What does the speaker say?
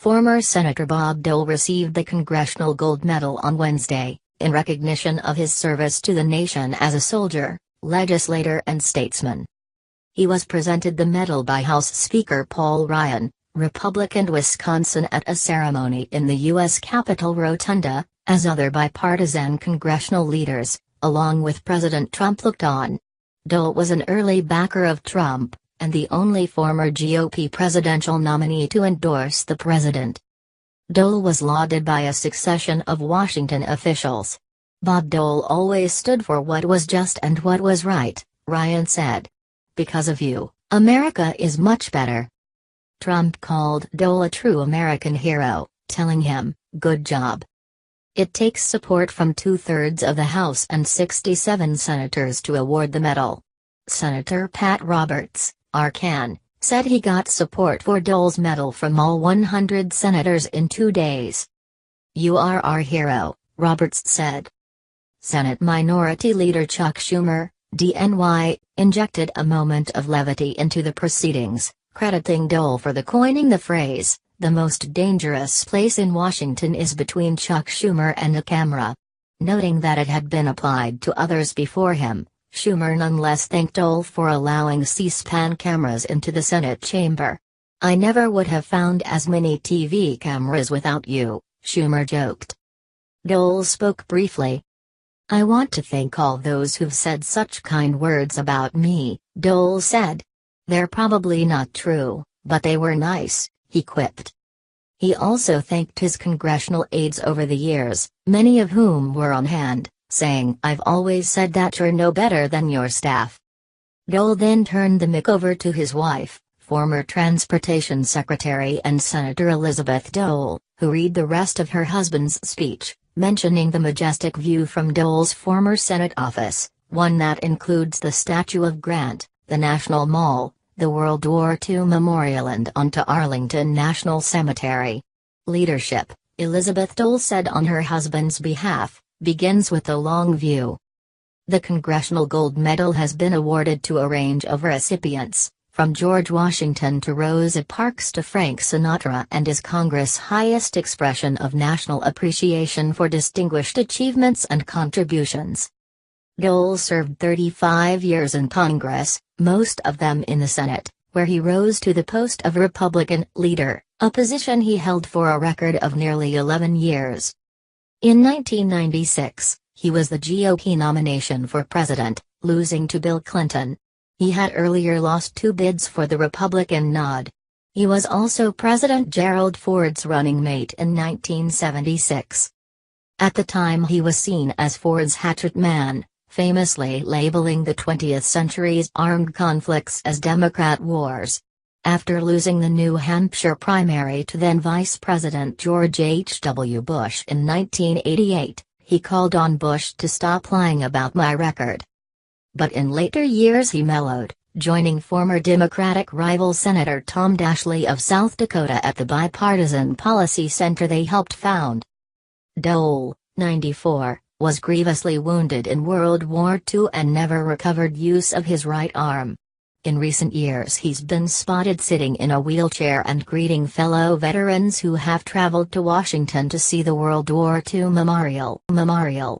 Former Senator Bob Dole received the Congressional Gold Medal on Wednesday, in recognition of his service to the nation as a soldier, legislator and statesman. He was presented the medal by House Speaker Paul Ryan, Republican Wisconsin, at a ceremony in the U.S. Capitol Rotunda, as other bipartisan congressional leaders, along with President Trump, looked on. Dole was an early backer of Trump, and the only former GOP presidential nominee to endorse the president. Dole was lauded by a succession of Washington officials. Bob Dole always stood for what was just and what was right, Ryan said. Because of you, America is much better. Trump called Dole a true American hero, telling him, "Good job." It takes support from 2/3 of the House and 67 senators to award the medal. Senator Pat Roberts, Arkan, said he got support for Dole's medal from all 100 senators in 2 days. "You are our hero," Roberts said. Senate Minority Leader Chuck Schumer, DNY, injected a moment of levity into the proceedings, crediting Dole for coining the phrase, "The most dangerous place in Washington is between Chuck Schumer and the camera." Noting that it had been applied to others before him, Schumer nonetheless thanked Dole for allowing C-SPAN cameras into the Senate chamber. "I never would have found as many TV cameras without you," Schumer joked. Dole spoke briefly. "I want to thank all those who've said such kind words about me," Dole said. "They're probably not true, but they were nice," he quipped. He also thanked his congressional aides over the years, many of whom were on hand, saying, "I've always said that you're no better than your staff." Dole then turned the mic over to his wife, former Transportation Secretary and Senator Elizabeth Dole, who read the rest of her husband's speech, mentioning the majestic view from Dole's former Senate office, one that includes the statue of Grant, the National Mall, the World War II Memorial, and onto Arlington National Cemetery. "Leadership," Elizabeth Dole said on her husband's behalf, "begins with a long view." The Congressional Gold Medal has been awarded to a range of recipients, from George Washington to Rosa Parks to Frank Sinatra, and is Congress' highest expression of national appreciation for distinguished achievements and contributions. Dole served 35 years in Congress, most of them in the Senate, where he rose to the post of Republican leader, a position he held for a record of nearly 11 years. In 1996, he was the GOP nomination for president, losing to Bill Clinton. He had earlier lost 2 bids for the Republican nod. He was also President Gerald Ford's running mate in 1976. At the time, he was seen as Ford's hatchet man, famously labeling the 20th century's armed conflicts as Democrat wars. After losing the New Hampshire primary to then Vice President George H.W. Bush in 1988, he called on Bush to stop lying about my record. But in later years he mellowed, joining former Democratic rival Senator Tom Daschle of South Dakota at the Bipartisan Policy Center they helped found. Dole, 94, was grievously wounded in World War II and never recovered use of his right arm. In recent years he's been spotted sitting in a wheelchair and greeting fellow veterans who have traveled to Washington to see the World War II memorial.